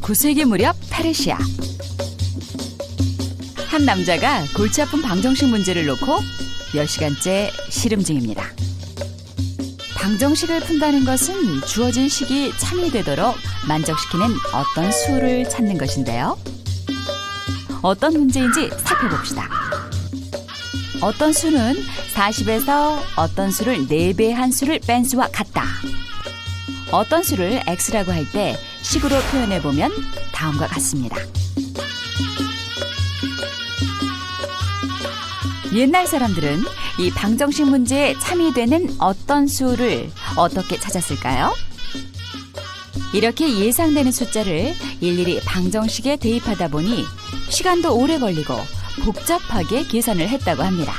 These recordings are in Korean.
19세기 무렵 페르시아. 한 남자가 골치 아픈 방정식 문제를 놓고 몇 시간째 실험 중입니다. 방정식을 푼다는 것은 주어진 식이 참이되도록 만족시키는 어떤 수를 찾는 것인데요. 어떤 문제인지 살펴봅시다. 어떤 수는 40에서 어떤 수를 4배한 수를 뺀 수와 같다. 어떤 수를 x라고 할 때 식으로 표현해보면 다음과 같습니다. 옛날 사람들은 이 방정식 문제에 참이되는 어떤 수를 어떻게 찾았을까요? 이렇게 예상되는 숫자를 일일이 방정식에 대입하다 보니 시간도 오래 걸리고 복잡하게 계산을 했다고 합니다.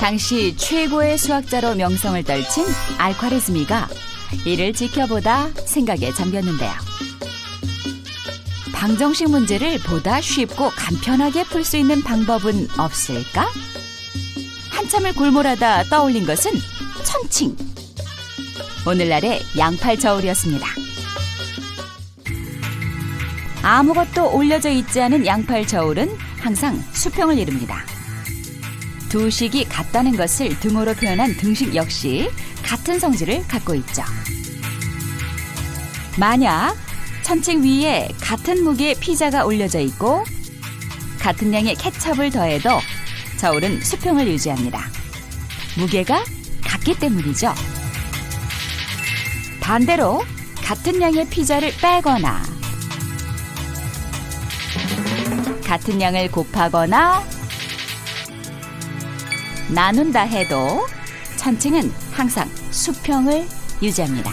당시 최고의 수학자로 명성을 떨친 알콰리즈미가 이를 지켜보다 생각에 잠겼는데요. 방정식 문제를 보다 쉽고 간편하게 풀 수 있는 방법은 없을까? 한참을 골몰하다 떠올린 것은 천칭. 오늘날의 양팔 저울이었습니다. 아무것도 올려져 있지 않은 양팔 저울은 항상 수평을 이룹니다. 두 식이 같다는 것을 등호로 표현한 등식 역시 같은 성질을 갖고 있죠. 만약 천칭 위에 같은 무게의 피자가 올려져 있고 같은 양의 케첩을 더해도 저울은 수평을 유지합니다. 무게가 같기 때문이죠. 반대로 같은 양의 피자를 빼거나 같은 양을 곱하거나 나눈다 해도 천칭은 항상 수평을 유지합니다.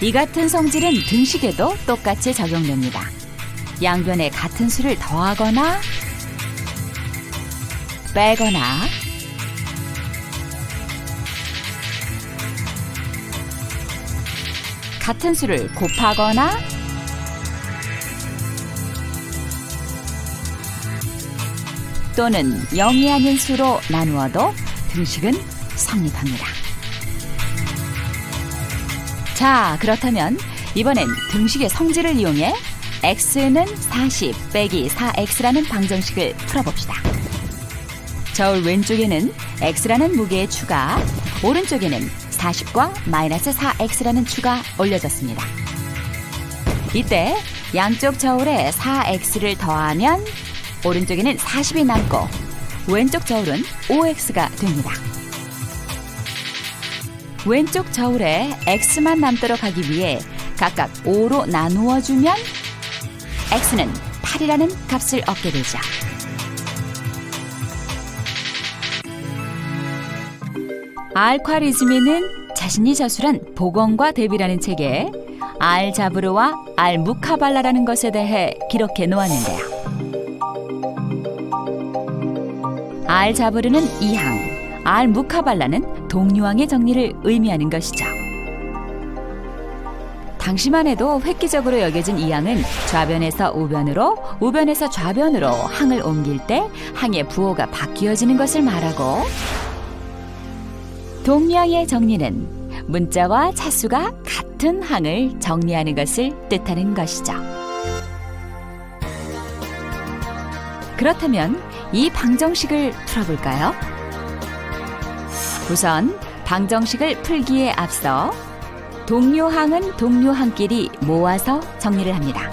이 같은 성질은 등식에도 똑같이 적용됩니다. 양변에 같은 수를 더하거나 빼거나 같은 수를 곱하거나 또는 0이 아닌 수로 나누어도 등식은 성립합니다. 자, 그렇다면 이번엔 등식의 성질을 이용해 x는 40 빼기 4x라는 방정식을 풀어봅시다. 저울 왼쪽에는 x라는 무게의 추가, 오른쪽에는 40과 마이너스 4x라는 추가 올려졌습니다. 이때 양쪽 저울에 4x를 더하면 오른쪽에는 40이 남고 왼쪽 저울은 5x가 됩니다. 왼쪽 저울에 x만 남도록 하기 위해 각각 5로 나누어 주면 x는 8이라는 값을 얻게 되죠. 알콰리즈미는 자신이 저술한 복원과 대비라는 책에 알자브르와 알무카발라라는 것에 대해 기록해 놓았는데요. 알자브르는 2항, 알무카발라는 동류항의 정리를 의미하는 것이죠. 당시만 해도 획기적으로 여겨진 이 항은 좌변에서 우변으로, 우변에서 좌변으로 항을 옮길 때 항의 부호가 바뀌어지는 것을 말하고, 동류항의 정리는 문자와 차수가 같은 항을 정리하는 것을 뜻하는 것이죠. 그렇다면 이 방정식을 풀어볼까요? 우선 방정식을 풀기에 앞서 동류항은 동류항끼리 모아서 정리를 합니다.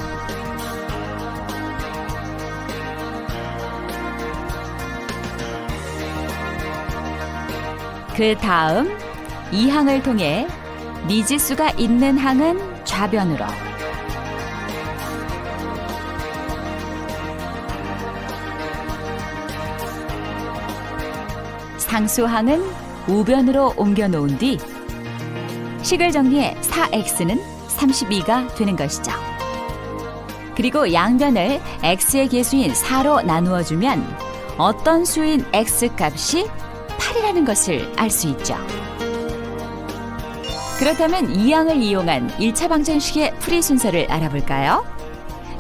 그 다음 이 항을 통해 미지수가 있는 항은 좌변으로, 상수항은 우변으로 옮겨 놓은 뒤 식을 정리해 4x는 32가 되는 것이죠. 그리고 양변을 x의 계수인 4로 나누어 주면 어떤 수인 x 값이 8이라는 것을 알 수 있죠. 그렇다면 이 항을 이용한 1차 방정식의 풀이 순서를 알아볼까요?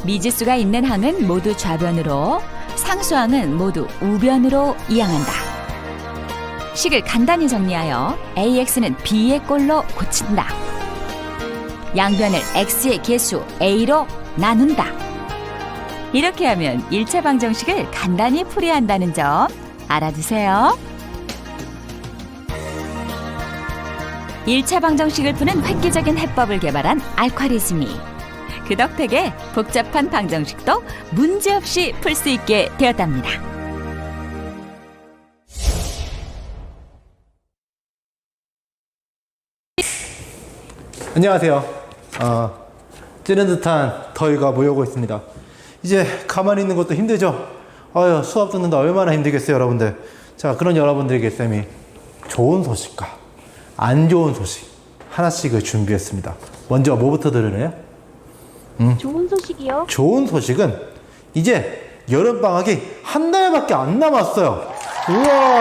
미지수가 있는 항은 모두 좌변으로, 상수항은 모두 우변으로 이항한다. 식을 간단히 정리하여 AX는 B의 꼴로 고친다. 양변을 X의 개수 A로 나눈다. 이렇게 하면 1차 방정식을 간단히 풀이야 한다는 점 알아두세요. 1차 방정식을 푸는 획기적인 해법을 개발한 알콰리즘이 그 덕택에 복잡한 방정식도 문제없이 풀 수 있게 되었답니다. 안녕하세요. 찌는 듯한 더위가 몰려오고 있습니다. 이제 가만히 있는 것도 힘들죠? 수업 듣는다 얼마나 힘들겠어요, 여러분들. 자, 그런 여러분들에게 쌤이 좋은 소식과 안 좋은 소식 하나씩을 준비했습니다. 먼저 뭐부터 들으래요? 좋은 소식이요? 좋은 소식은 이제 여름방학이 한 달밖에 안 남았어요. 우와,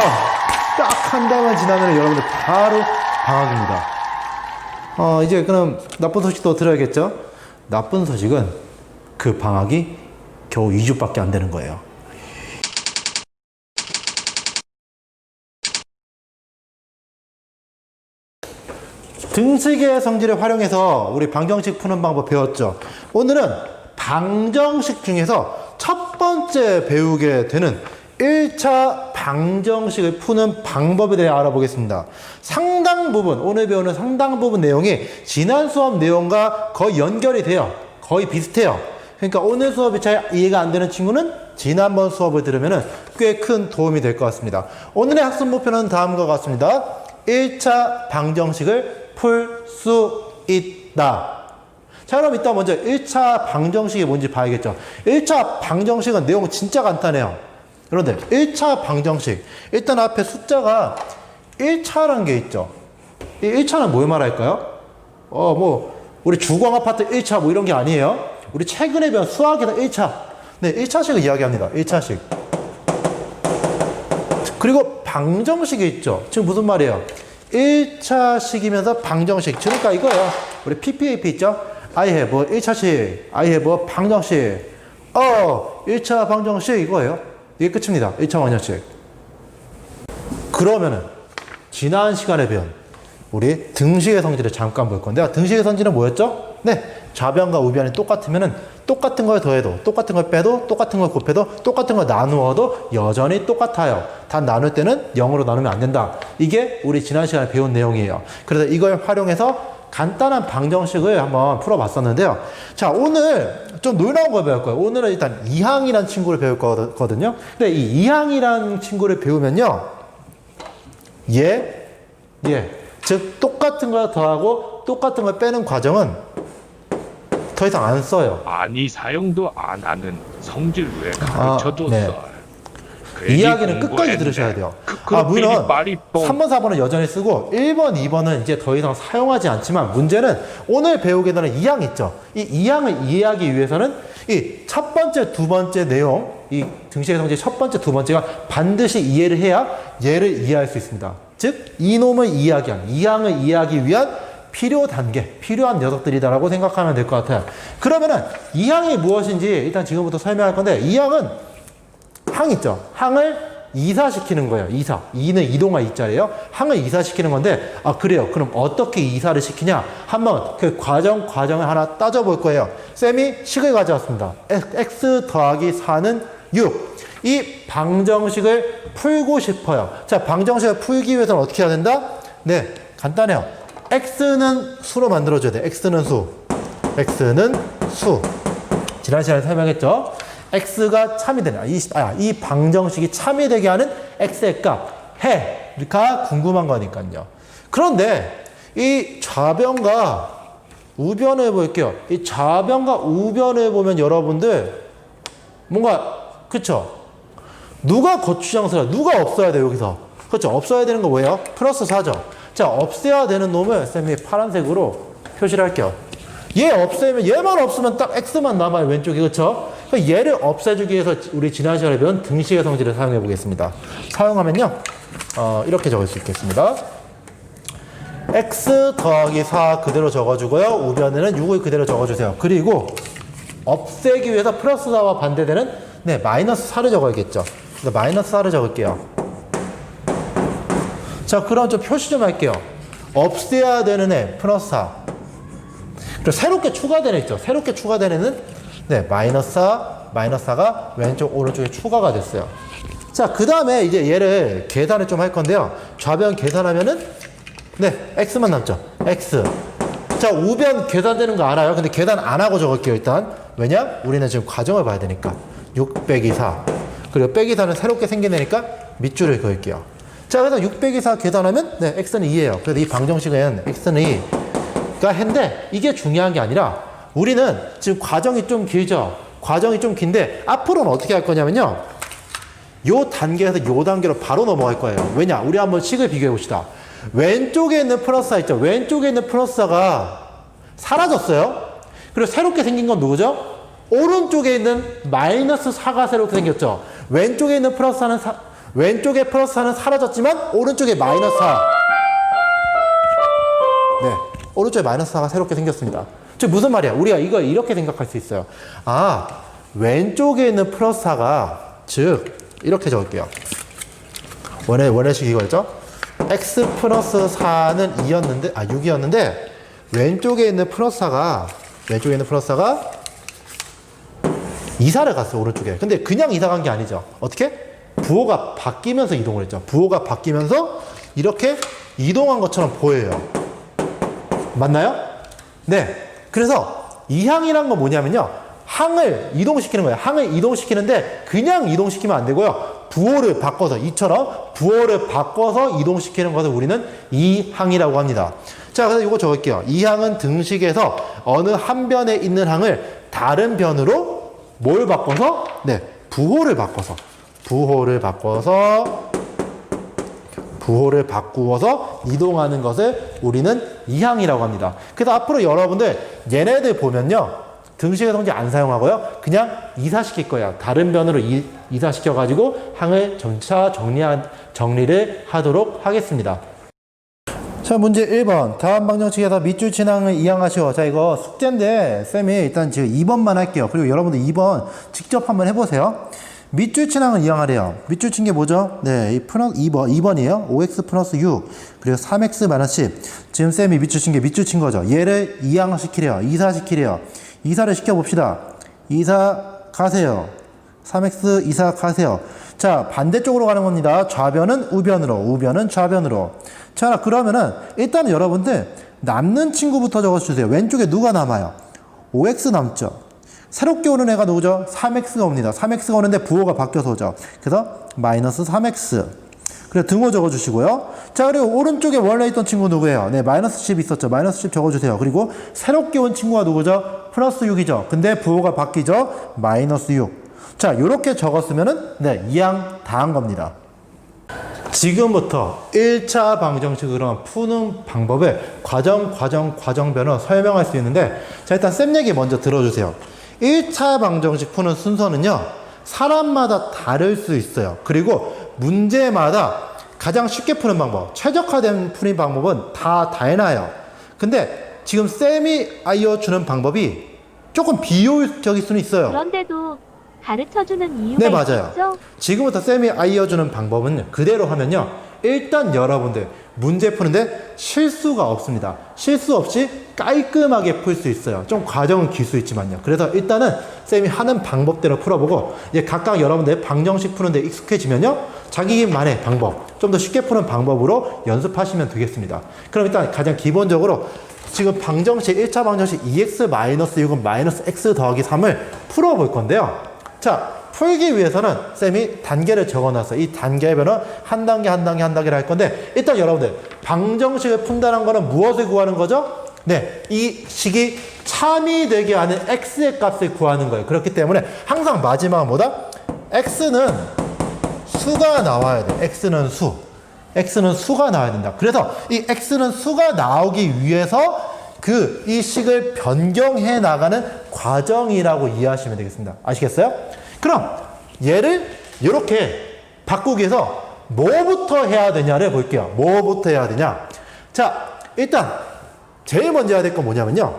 딱 한 달만 지나면 여러분들 바로 방학입니다. 이제 그럼 나쁜 소식도 들어야겠죠? 나쁜 소식은 그 방학이 겨우 2주밖에 안 되는 거예요. 등식의 성질을 활용해서 우리 방정식 푸는 방법 배웠죠? 오늘은 방정식 중에서 첫 번째 배우게 되는 1차 방정식을 푸는 방법에 대해 알아보겠습니다. 상당 부분, 오늘 배우는 상당 부분 내용이 지난 수업 내용과 거의 연결이 돼요. 거의 비슷해요. 그러니까 오늘 수업이 잘 이해가 안 되는 친구는 지난번 수업을 들으면 꽤 큰 도움이 될 것 같습니다. 오늘의 학습 목표는 다음과 같습니다. 1차 방정식을 풀 수 있다. 자, 그럼 이따 먼저 1차 방정식이 뭔지 봐야겠죠. 1차 방정식은 내용은 진짜 간단해요. 그런데 1차 방정식, 일단 앞에 숫자가 1차라는 게 있죠. 이 1차는 뭘 말할까요? 우리 주거아파트 1차 뭐 이런 게 아니에요. 우리 최근에 배운 수학에서 1차. 네, 1차식을 이야기합니다. 1차식. 그리고 방정식이 있죠. 지금 무슨 말이에요? 1차식이면서 방정식. 그러니까 이거예요. 우리 PPAP 있죠? I have 1차식, I have 방정식. 1차 방정식 이거예요. 이게 끝입니다. 1차 방정식. 그러면은 지난 시간에 배운 우리 등식의 성질을 잠깐 볼 건데요. 등식의 성질은 뭐였죠? 네, 좌변과 우변이 똑같으면은 똑같은 걸 더해도, 똑같은 걸 빼도, 똑같은 걸 곱해도, 똑같은 걸 나누어도 여전히 똑같아요. 단 나눌 때는 0으로 나누면 안 된다. 이게 우리 지난 시간에 배운 내용이에요. 그래서 이걸 활용해서 간단한 방정식을 한번 풀어봤었는데요. 자, 오늘 좀 놀라운 걸 배울 거예요. 오늘은 일단 이항이라는 친구를 배울 거거든요. 근데 이 이항이라는 친구를 배우면요. 즉 똑같은 걸 더하고 똑같은 걸 빼는 과정은 더 이상 안 써요. 아니 사용도 안 하는 성질 왜 가르쳐줬어? 네. 이야기는 끝까지 들으셔야 돼요. 물론 3번, 4번은 여전히 쓰고 1번, 2번은 이제 더 이상 사용하지 않지만 문제는 오늘 배우게 되는 이항 있죠. 이 이항을 이해하기 위해서는 이 첫 번째, 두 번째 내용, 이 등식의 성질 첫 번째, 두 번째가 반드시 이해를 해야 얘를 이해할 수 있습니다. 즉 이놈을 이해하기 이항을 이해하기 위한 필요 단계, 필요한 녀석들이다라고 생각하면 될 것 같아요. 그러면은 이항이 무엇인지 일단 지금부터 설명할 건데 이항은 항 있죠. 항을 이사시키는 거예요. 이사. 이는 이동할 이자예요. 항을 이사시키는 건데 그래요. 그럼 어떻게 이사를 시키냐? 한번 그 과정을 하나 따져볼 거예요. 쌤이 식을 가져왔습니다. x 더하기 4는 6. 이 방정식을 풀고 싶어요. 자, 방정식을 풀기 위해서는 어떻게 해야 된다? 네, 간단해요. x는 수로 만들어줘야 돼. x는 수. x는 수. 지난 시간에 설명했죠? x가 참이 되냐. 이 방정식이 참이 되게 하는 x의 값, 해가 궁금한 거니까요. 그런데 이 좌변과 우변을 볼게요. 이 좌변과 우변을 보면 여러분들 뭔가 그쵸? 누가 거추장스러워? 누가 없어야 돼요, 여기서? 그렇죠? 없어야 되는 거 뭐예요? 플러스 4죠. 자, 없애야 되는 놈을 쌤이 파란색으로 표시를 할게요. 얘 없애면, 얘만 없으면 딱 x만 남아요, 왼쪽에. 그렇죠? 얘를 없애주기 위해서 우리 지난 시간에 배운 등식의 성질을 사용해 보겠습니다. 사용하면요, 이렇게 적을 수 있겠습니다. x 더하기 4 그대로 적어주고요. 우변에는 6을 그대로 적어주세요. 그리고 없애기 위해서 플러스 4와 반대되는 마이너스 4를 적어야겠죠. 그래서 마이너스 4를 적을게요. 자, 그럼 좀 표시 좀 할게요. 없애야 되는 애 플러스 4. 그리고 새롭게 추가된 애 있죠. 새롭게 추가된 애는 네, 마이너스 4, 마이너스 4가 왼쪽 오른쪽에 추가가 됐어요. 자, 그 다음에 이제 얘를 계산을 좀 할 건데요. 좌변 계산하면은 네, x만 남죠. x. 자, 우변 계산되는 거 알아요. 근데 계산 안 하고 적을게요, 일단. 왜냐? 우리는 지금 과정을 봐야 되니까. 6 빼기 4. 그리고 빼기 4는 새롭게 생긴 애니까 밑줄을 그을게요. 자, 그래서 6 빼기 4 계산하면 네, x는 2예요. 그래서 이 방정식은 x는 2가 한데 이게 중요한 게 아니라 우리는 지금 과정이 좀 길죠. 과정이 좀 긴데 앞으로는 어떻게 할 거냐면요. 요 단계에서 요 단계로 바로 넘어갈 거예요. 왜냐? 우리 한번 식을 비교해 봅시다. 왼쪽에 있는 플러스가 있죠. 왼쪽에 있는 플러스가 사라졌어요. 그리고 새롭게 생긴 건 누구죠? 오른쪽에 있는 마이너스 4가 새롭게 생겼죠. 왼쪽에 있는 플러스는 왼쪽에 플러스는 사라졌지만 오른쪽에 마이너스 4. 네, 오른쪽에 마이너스 4가 새롭게 생겼습니다. 즉 무슨 말이야? 우리가 이걸 이렇게 생각할 수 있어요. 아, 왼쪽에 있는 플러스 4가 즉 이렇게 적을게요. 원래식 이거였죠? x 플러스 4는 2였는데, 6이었는데, 왼쪽에 있는 플러스 4가, 이사를 갔어, 오른쪽에. 근데 그냥 이사 간 게 아니죠. 어떻게? 부호가 바뀌면서 이동을 했죠. 부호가 바뀌면서 이렇게 이동한 것처럼 보여요. 맞나요? 네. 그래서 이 항이란 건 뭐냐면요. 항을 이동시키는 거예요. 항을 이동시키는데 그냥 이동시키면 안 되고요. 부호를 바꿔서 이처럼 부호를 바꿔서 이동시키는 것을 우리는 이항이라고 합니다. 자, 그래서 이거 적을게요. 이항은 등식에서 어느 한 변에 있는 항을 다른 변으로 뭘 바꿔서? 네, 부호를 바꾸어서 이동하는 것을 우리는 이항이라고 합니다. 그래서 앞으로 여러분들 얘네들 보면요. 등식의 성질 안 사용하고요. 그냥 이사시킬 거예요. 다른 변으로 이사시켜가지고 항을 점차 정리를 하도록 하겠습니다. 자, 문제 1번. 다음 방정식에서 밑줄 친 항을 이항하시오. 자, 이거 숙제인데 쌤이 일단 지금 2번만 할게요. 그리고 여러분들 2번 직접 한번 해보세요. 밑줄 친 항을 이항하래요. 밑줄 친 게 뭐죠? 네, 이 플러스 2번이에요. 5x 플러스 6 그리고 3x 마이너스 10. 지금 쌤이 밑줄 친 게 밑줄 친 거죠. 얘를 이항시키래요. 이사시키래요. 이사를 시켜봅시다. 이사 가세요. 3x 이사 가세요. 자, 반대쪽으로 가는 겁니다. 좌변은 우변으로, 우변은 좌변으로. 자, 그러면은 일단은 여러분들 남는 친구부터 적어주세요. 왼쪽에 누가 남아요? 5x 남죠. 새롭게 오는 애가 누구죠? 3x가 옵니다. 3x가 오는데 부호가 바뀌어서 오죠. 그래서 마이너스 3x. 그래서 등호 적어주시고요. 자, 그리고 오른쪽에 원래 있던 친구 누구예요? 네, 마이너스 10 있었죠. 마이너스 10 적어주세요. 그리고 새롭게 온 친구가 누구죠? 플러스 6이죠. 근데 부호가 바뀌죠? 마이너스 6. 자, 요렇게 적었으면은, 네, 이항 다 한 겁니다. 지금부터 1차 방정식으로 푸는 방법을 과정별로 설명할 수 있는데, 자, 일단 쌤 얘기 먼저 들어주세요. 1차 방정식 푸는 순서는요, 사람마다 다를 수 있어요. 그리고 문제마다 가장 쉽게 푸는 방법, 최적화된 풀이 방법은 다 해놔요. 근데 지금 쌤이 알려주는 방법이 조금 비효율적일 수는 있어요. 그런데도 가르쳐주는 이유가 네, 맞아요. 있죠? 지금부터 쌤이 알려주는 방법은 그대로 하면요. 일단 여러분들 문제 푸는데 실수가 없습니다. 실수 없이 깔끔하게 풀 수 있어요. 좀 과정은 길 수 있지만요. 그래서 일단은 쌤이 하는 방법대로 풀어보고 이제 각각 여러분들 방정식 푸는데 익숙해지면요. 자기만의 방법, 좀 더 쉽게 푸는 방법으로 연습하시면 되겠습니다. 그럼 일단 가장 기본적으로 지금 방정식 1차 방정식 2x-6은 마이너스 x 더하기 3을 풀어볼 건데요. 자, 풀기 위해서는 쌤이 단계를 적어놨어요. 이 단계별은 한 단계를 할 건데 일단 여러분들 방정식을 푼다는 거는 무엇을 구하는 거죠? 네, 이 식이 참이 되게 하는 x의 값을 구하는 거예요. 그렇기 때문에 항상 마지막은 뭐다? x는 수가 나와야 돼. x는 수가 나와야 된다. 그래서 이 x는 수가 나오기 위해서 이 식을 변경해 나가는 과정이라고 이해하시면 되겠습니다. 아시겠어요? 그럼 얘를 이렇게 바꾸기 위해서 뭐부터 해야 되냐를 볼게요. 뭐부터 해야 되냐? 자, 일단 제일 먼저 해야 될 건 뭐냐면요.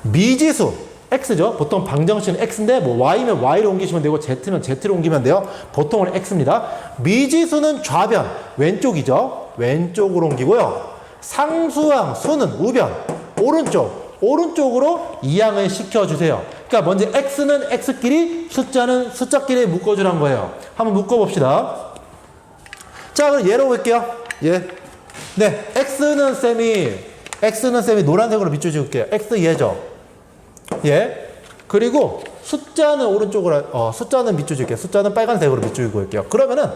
미지수 x죠. 보통 방정식은 x인데 뭐 y면 y로 옮기시면 되고 z면 z로 옮기면 돼요. 보통은 x입니다. 미지수는 좌변 왼쪽이죠. 왼쪽으로 옮기고요. 상수항, 수는 우변, 오른쪽으로 이항을 시켜주세요. 그러니까 먼저 x는 x끼리, 숫자는 숫자끼리 묶어주란 거예요. 한번 묶어봅시다. 자, 그럼 예로 볼게요. 예. 네, x는 쌤이 노란색으로 밑줄 지을게요. x 얘죠. 예. 그리고 숫자는 오른쪽으로, 숫자는 밑줄 지을게요. 숫자는 빨간색으로 밑줄 그을게요. 그러면은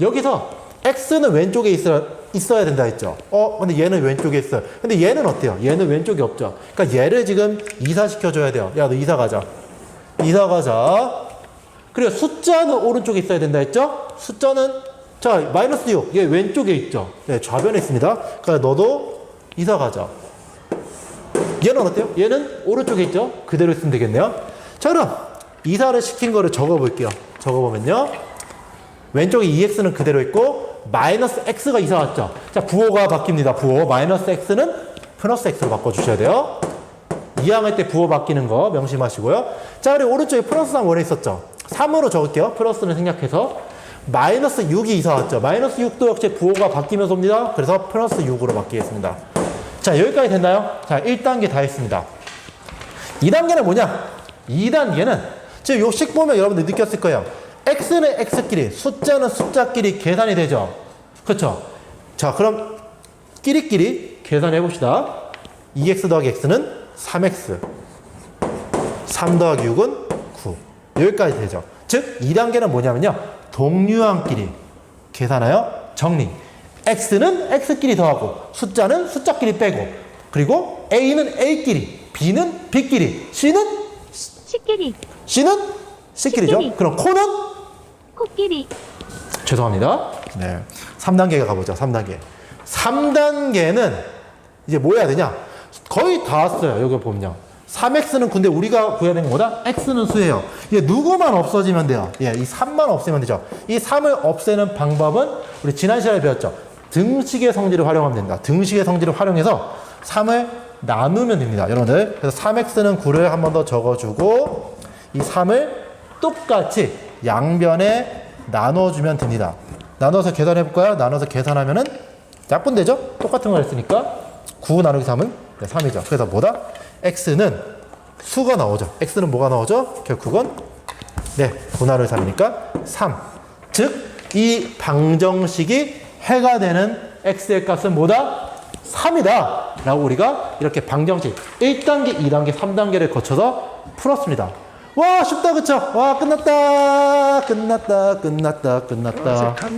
여기서 x는 왼쪽에 있어야 된다 했죠. 근데 얘는 왼쪽에 있어요. 근데 얘는 어때요? 얘는 왼쪽에 없죠. 그러니까 얘를 지금 이사시켜줘야 돼요. 야, 너 이사 가자. 그리고 숫자는 오른쪽에 있어야 된다 했죠? 숫자는, 자, 마이너스 6. 얘 왼쪽에 있죠. 네, 좌변에 있습니다. 그러니까 너도 이사 가자. 얘는 어때요? 얘는 오른쪽에 있죠? 그대로 있으면 되겠네요. 자, 그럼 이사를 시킨 거를 적어볼게요. 적어보면요. 왼쪽에 2x는 그대로 있고 마이너스 x가 이사 왔죠. 자, 부호가 바뀝니다. 부호. 마이너스 x는 플러스 x로 바꿔주셔야 돼요. 이항할 때 부호 바뀌는 거 명심하시고요. 자, 그리고 오른쪽에 플러스 3 원에 있었죠. 3으로 적을게요. 플러스는 생략해서. 마이너스 6이 이사 왔죠. 마이너스 6도 역시 부호가 바뀌면서 옵니다. 그래서 플러스 6으로 바뀌겠습니다. 자, 여기까지 됐나요? 자, 1단계 다 했습니다. 2단계는 뭐냐? 2단계는 지금 요 식 보면 여러분들 느꼈을 거예요. x는 x끼리, 숫자는 숫자끼리 계산이 되죠. 그렇죠? 자, 그럼 끼리끼리 계산해 봅시다. 2x 더하기 x는 3x, 3 더하기 6은 9. 여기까지 되죠. 즉 2단계는 뭐냐면요. 동류항끼리 계산하여 정리. x는 x끼리 더하고 숫자는 숫자끼리 빼고, 그리고 a는 a끼리, b는 b끼리, c는 식끼리, c끼리죠. C끼리. 그럼 코는 코끼리, 죄송합니다. 네. 3단계 가보죠. 3단계. 3단계는 이제 뭐 해야 되냐? 거의 다 왔어요. 여기 보면요. 3x는 근데 우리가 구해야 되는 거보다 x는 수예요. 얘 누구만 없어지면 돼요. 예, 이 3만 없애면 되죠. 이 3을 없애는 방법은 우리 지난 시간에 배웠죠. 등식의 성질을 활용하면 됩니다. 등식의 성질을 활용해서 3을 나누면 됩니다. 여러분들. 그래서 3x는 9를 한 번 더 적어주고 이 3을 똑같이 양변에 나눠주면 됩니다. 나눠서 계산해 볼까요? 나눠서 계산하면은 약분되죠? 똑같은 걸 했으니까 9 나누기 3은 3이죠. 그래서 뭐다? x는 수가 나오죠. x는 뭐가 나오죠? 결국은 9 나누기 3이니까 3. 즉 이 방정식이 해가 되는 x의 값은 뭐다? 3이다 라고 우리가 이렇게 방정식 1단계, 2단계, 3단계를 거쳐서 풀었습니다. 와, 쉽다 그쵸? 와, 끝났다. 어색한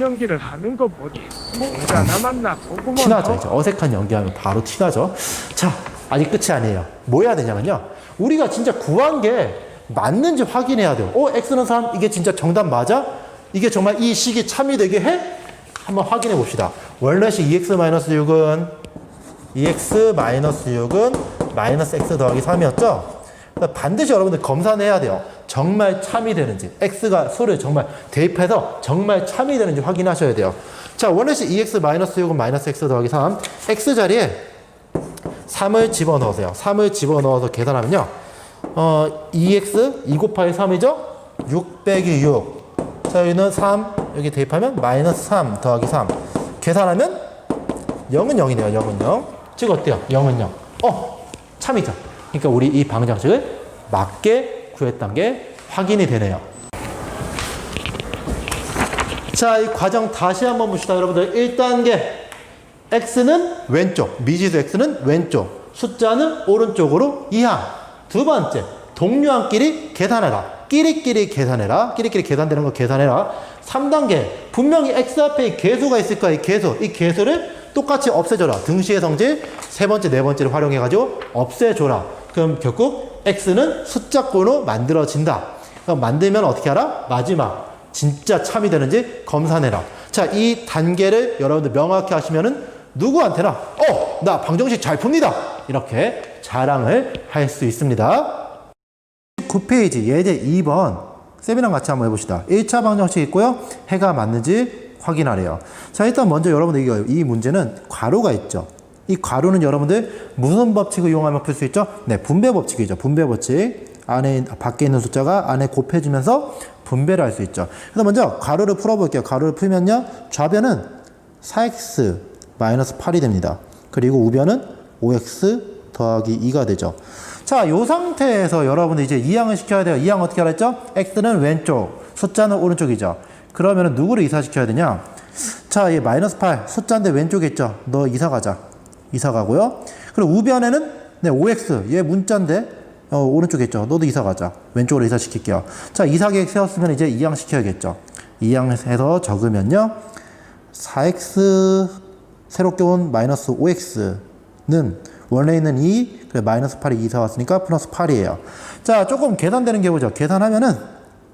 연기를 하는 거 보니 뭔가 남았나 보고만 티나죠. 이제 어색한 연기하면 바로 티나죠. 자, 아직 끝이 아니에요. 뭐 해야 되냐면요. 우리가 진짜 구한 게 맞는지 확인해야 돼요. x는 3, 이게 진짜 정답 맞아? 이게 정말 이 식이 참이 되게 해? 한번 확인해 봅시다. 원래식 2x-6은 마이너스 x 더하기 3이었죠? 반드시 여러분들 검사해야 돼요. 정말 참이 되는지, x가 수를 정말 대입해서 정말 참이 되는지 확인하셔야 돼요. 자, 원래식 2x-6은 마이너스 x 더하기 3, x 자리에 3을 집어넣으세요. 3을 집어넣어서 계산하면요. 2x, 2 곱하기 3이죠? 6 빼기 6. 자, 여기는 3, 여기 대입하면 마이너스 3 더하기 3. 계산하면 0은 0이네요. 0은 0. 즉 어때요? 0은 0. 참이죠. 그러니까 우리 이 방정식을 맞게 구했던 게 확인이 되네요. 자, 이 과정 다시 한번 봅시다. 여러분들 1단계 x는 왼쪽, 미지수 x는 왼쪽, 숫자는 오른쪽으로 이항. 두 번째, 동류항끼리 계산해라. 끼리끼리 계산해라. 끼리끼리 계산되는 거 계산해라. 3단계, 분명히 x 앞에 이 계수가 있을 거야. 이 계수를 똑같이 없애줘라. 등식의 성질 세 번째, 네 번째를 활용해가지고 없애줘라. 그럼 결국 x는 숫자꼴로 만들어진다. 그럼 만들면 어떻게 하라? 마지막 진짜 참이 되는지 검사해라. 자, 이 단계를 여러분들 명확히 하시면은 누구한테나 나 방정식 잘 풉니다. 이렇게 자랑을 할 수 있습니다. 9페이지 예제 2번 쌤이랑 같이 한번 해봅시다. 1차 방정식 있고요. 해가 맞는지 확인하래요. 자, 일단 먼저 여러분들 이 문제는 괄호가 있죠. 이 괄호는 여러분들 무슨 법칙을 이용하면 풀 수 있죠? 네, 분배 법칙이죠. 분배 법칙. 밖에 있는 숫자가 안에 곱해주면서 분배를 할 수 있죠. 그래서 먼저 괄호를 풀어볼게요. 괄호를 풀면요. 좌변은 4x 마이너스 8이 됩니다. 그리고 우변은 5x 더하기 2가 되죠. 자, 이 상태에서 여러분들 이제 이항을 시켜야 돼요. 이항 어떻게 하랬죠? x는 왼쪽, 숫자는 오른쪽이죠. 그러면 누구를 이사시켜야 되냐? 자, 이 마이너스 8, 숫자인데 왼쪽에 있죠. 너 이사 가자. 이사 가고요. 그리고 우변에는 네, 5x, 얘 문자인데 오른쪽에 있죠. 너도 이사 가자. 왼쪽으로 이사시킬게요. 자, 이사계획 세웠으면 이제 이항 시켜야겠죠. 이항해서 적으면요. 4x 새롭게 온 마이너스 5x는 원래 있는 2, 마이너스 8이 이사 왔으니까 플러스 8이에요. 자, 조금 계산되는 게 보죠. 계산하면은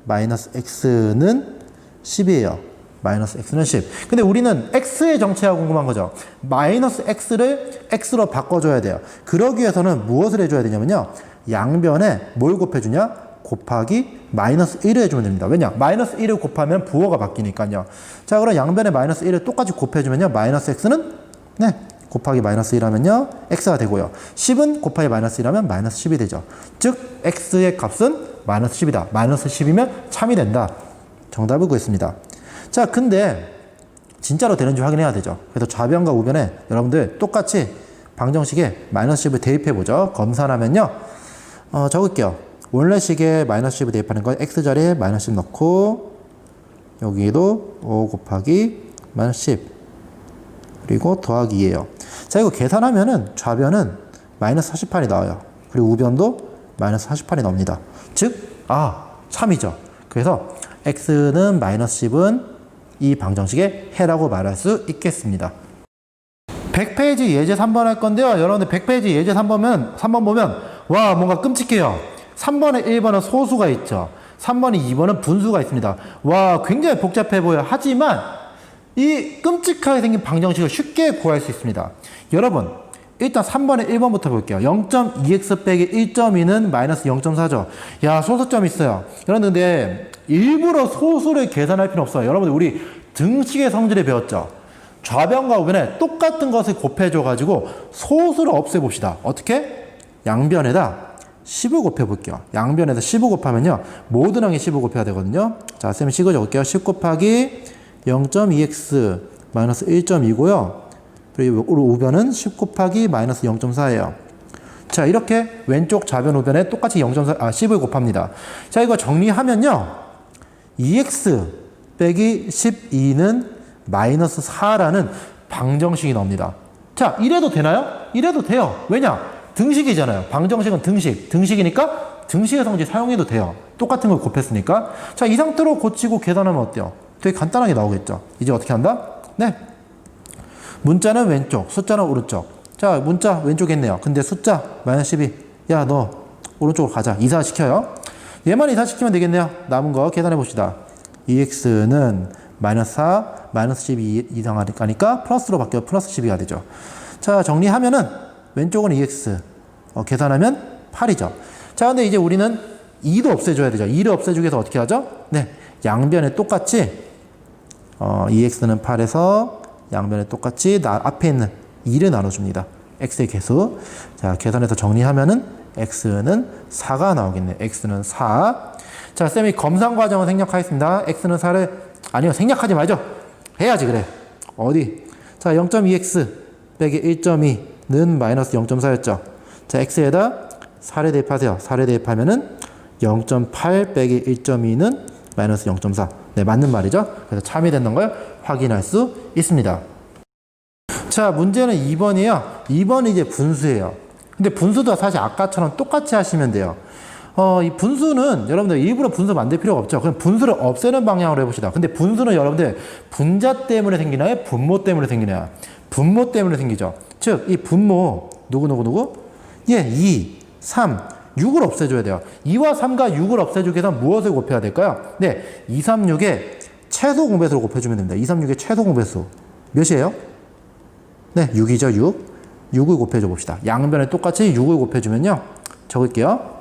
마이너스 x는 10이에요. 마이너스 x는 10. 근데 우리는 x의 정체가 궁금한 거죠. 마이너스 x를 x로 바꿔줘야 돼요. 그러기 위해서는 무엇을 해줘야 되냐면요. 양변에 뭘 곱해주냐? 곱하기 마이너스 1을 해주면 됩니다. 왜냐? 마이너스 1을 곱하면 부호가 바뀌니까요. 자, 그럼 양변에 마이너스 1을 똑같이 곱해주면요. 마이너스 x는 네, 곱하기 마이너스 1 하면요. x가 되고요. 10은 곱하기 마이너스 1 하면 마이너스 10이 되죠. 즉, x의 값은 마이너스 10이다. 마이너스 10이면 참이 된다. 정답을 구했습니다. 자, 근데 진짜로 되는지 확인해야 되죠. 그래서 좌변과 우변에 여러분들 똑같이 방정식에 마이너스 10을 대입해보죠. 검산하면요. 적을게요. 원래 식에 마이너스 10을 대입하는 건 x자리에 마이너스 10 넣고 여기도 5 곱하기 마이너스 10 그리고 더하기 2예요. 자, 이거 계산하면은 좌변은 마이너스 48이 나와요. 그리고 우변도 마이너스 48이 나옵니다. 즉, 참이죠. 그래서 x는 마이너스 10은 이 방정식의 해라고 말할 수 있겠습니다. 100페이지 예제 3번 할 건데요. 여러분들 100페이지 예제 3번 보면 와, 뭔가 끔찍해요. 3번에 1번은 소수가 있죠. 3번에 2번은 분수가 있습니다. 와, 굉장히 복잡해 보여요. 하지만 이 끔찍하게 생긴 방정식을 쉽게 구할 수 있습니다. 여러분, 일단 3번에 1번부터 볼게요. 0.2x 빼기 1.2는 마이너스 0.4죠. 야, 소수점 있어요. 여러분들 근데 일부러 소수를 계산할 필요 없어요. 여러분들 우리 등식의 성질을 배웠죠. 좌변과 우변에 똑같은 것을 곱해줘가지고 소수를 없애봅시다. 어떻게? 양변에다 10을 곱해볼게요. 양변에다 10을 곱하면요. 모든 항에 10을 곱해야 되거든요. 자, 쌤이 식을 적을게요. 10 곱하기 0.2x 마이너스 1.2고요. 그리고 우변은 10 곱하기 마이너스 0.4예요. 자, 이렇게 왼쪽 좌변 우변에 똑같이 10을 곱합니다. 자, 이거 정리하면요. 2x 빼기 12는 마이너스 4라는 방정식이 나옵니다. 자, 이래도 되나요? 이래도 돼요. 왜냐? 등식이잖아요. 방정식은 등식. 등식이니까 등식의 성질 사용해도 돼요. 똑같은 걸 곱했으니까. 자, 이 상태로 고치고 계산하면 어때요? 되게 간단하게 나오겠죠. 이제 어떻게 한다? 네. 문자는 왼쪽, 숫자는 오른쪽. 자, 문자 왼쪽에 있네요. 근데 숫자 마이너스 12. 야, 너 오른쪽으로 가자. 이사시켜요. 얘만 이사시키면 되겠네요. 남은 거 계산해 봅시다. 2x는 마이너스 4, 마이너스 12 이상하니까 플러스로 바뀌어 플러스 12가 되죠. 자, 정리하면은 왼쪽은 2x. 계산하면 8이죠. 자, 근데 이제 우리는 2도 없애줘야 되죠. 2를 없애주기 위해서 어떻게 하죠? 네. 양변에 똑같이 2x는 8에서 양변에 똑같이 앞에 있는 2를 나눠줍니다. x의 개수. 자, 계산해서 정리하면은 x는 4가 나오겠네. x는 4. 자, 쌤이 검산 과정을 생략하겠습니다. x는 4를 아니요, 생략하지 말죠. 해야지 그래. 어디? 자, 0.2x 빼기 1.2는 마이너스 0.4였죠. 자, x에다 4를 대입하세요. 4를 대입하면은 0.8 빼기 1.2는 마이너스 0.4. 네, 맞는 말이죠. 그래서 참이 되는 걸 확인할 수 있습니다. 자, 문제는 2번이에요. 2번은 이제 분수예요. 근데 분수도 사실 아까처럼 똑같이 하시면 돼요. 이 분수는 여러분들 일부러 분수 만들 필요가 없죠. 그럼 분수를 없애는 방향으로 해봅시다. 근데 분수는 여러분들 분자 때문에 생기나요? 분모 때문에 생기나요? 분모 때문에 생기죠. 즉, 이 분모 누구? 예, 2, 3, 6을 없애줘야 돼요. 2와 3과 6을 없애주기 위해서 무엇을 곱해야 될까요? 네, 2, 3, 6의 최소 공배수로 곱해주면 됩니다. 2, 3, 6의 최소 공배수 몇이에요? 네, 6이죠. 6을 곱해줘 봅시다. 양변에 똑같이 6을 곱해주면요. 적을게요.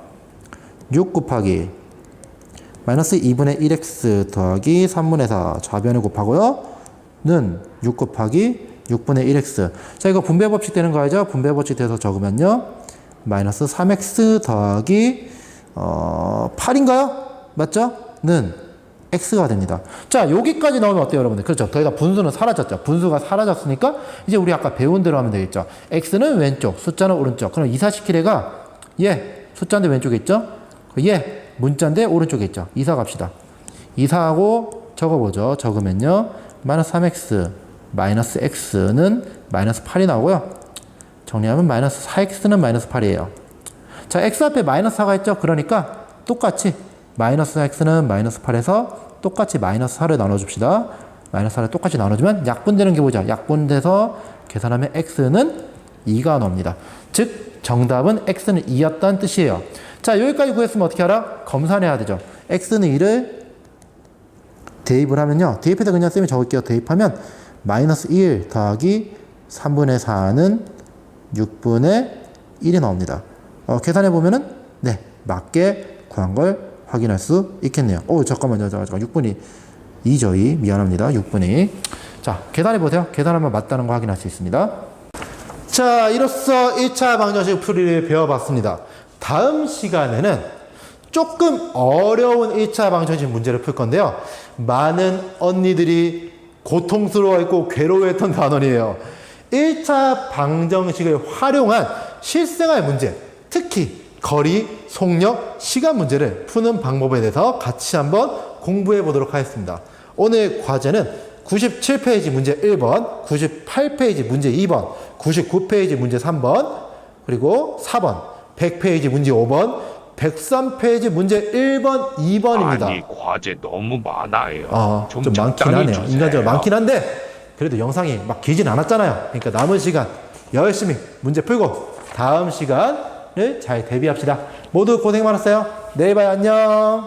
6 곱하기 마이너스 2분의 1x 더하기 3분의 4 좌변을 곱하고요. 는 6 곱하기 6분의 1x. 자, 이거 분배 법칙 되는 거 알죠? 분배 법칙 돼서 적으면요. 마이너스 3x 더하기 8인가요? 맞죠? 는 x가 됩니다. 자, 여기까지 나오면 어때요, 여러분들? 그렇죠. 더 이상 분수는 사라졌죠. 분수가 사라졌으니까 이제 우리 아까 배운 대로 하면 되겠죠. x는 왼쪽, 숫자는 오른쪽. 그럼 이사시키래가 숫자인데 왼쪽에 있죠? 문자인데 오른쪽에 있죠. 이사 갑시다. 이사하고 적어보죠. 적으면요. 마이너스 3x 마이너스 x는 마이너스 8이 나오고요. 정리하면 마이너스 4x는 마이너스 8이에요. 자, x 앞에 마이너스 4가 있죠. 그러니까 똑같이 마이너스 x는 마이너스 8에서 똑같이 마이너스 4를 나눠줍시다. 마이너스 4를 똑같이 나눠주면 약분되는 게 뭐죠? 약분돼서 계산하면 x는 2가 나옵니다. 즉 정답은 x는 2였다는 뜻이에요. 자, 여기까지 구했으면 어떻게 하라? 검산해야 되죠. x는 2를 대입을 하면요. 대입해서 그냥 쌤이 적을게요. 대입하면 마이너스 1 더하기 3분의 4는 6분의 1이 나옵니다. 계산해보면은 맞게 구한 걸 확인할 수 있겠네요. 잠깐만요. 6분의 2죠. 미안합니다. 6분의 2. 자, 계산해보세요. 계산하면 맞다는 거 확인할 수 있습니다. 자, 이로써 1차 방정식 풀이를 배워봤습니다. 다음 시간에는 조금 어려운 1차 방정식 문제를 풀 건데요. 많은 언니들이 고통스러워했고 괴로워했던 단원이에요. 1차 방정식을 활용한 실생활 문제, 특히 거리, 속력, 시간 문제를 푸는 방법에 대해서 같이 한번 공부해 보도록 하겠습니다. 오늘 과제는 97페이지 문제 1번, 98페이지 문제 2번, 99페이지 문제 3번, 그리고 4번, 100페이지 문제 5번, 103페이지 문제 1번, 2번입니다. 아니, 과제 너무 많아요. 좀 많긴 하네요. 인간적으로 많긴 한데 그래도 영상이 막 길진 않았잖아요. 그러니까 남은 시간 열심히 문제 풀고 다음 시간을 잘 대비합시다. 모두 고생 많았어요. 내일 봐요. 안녕.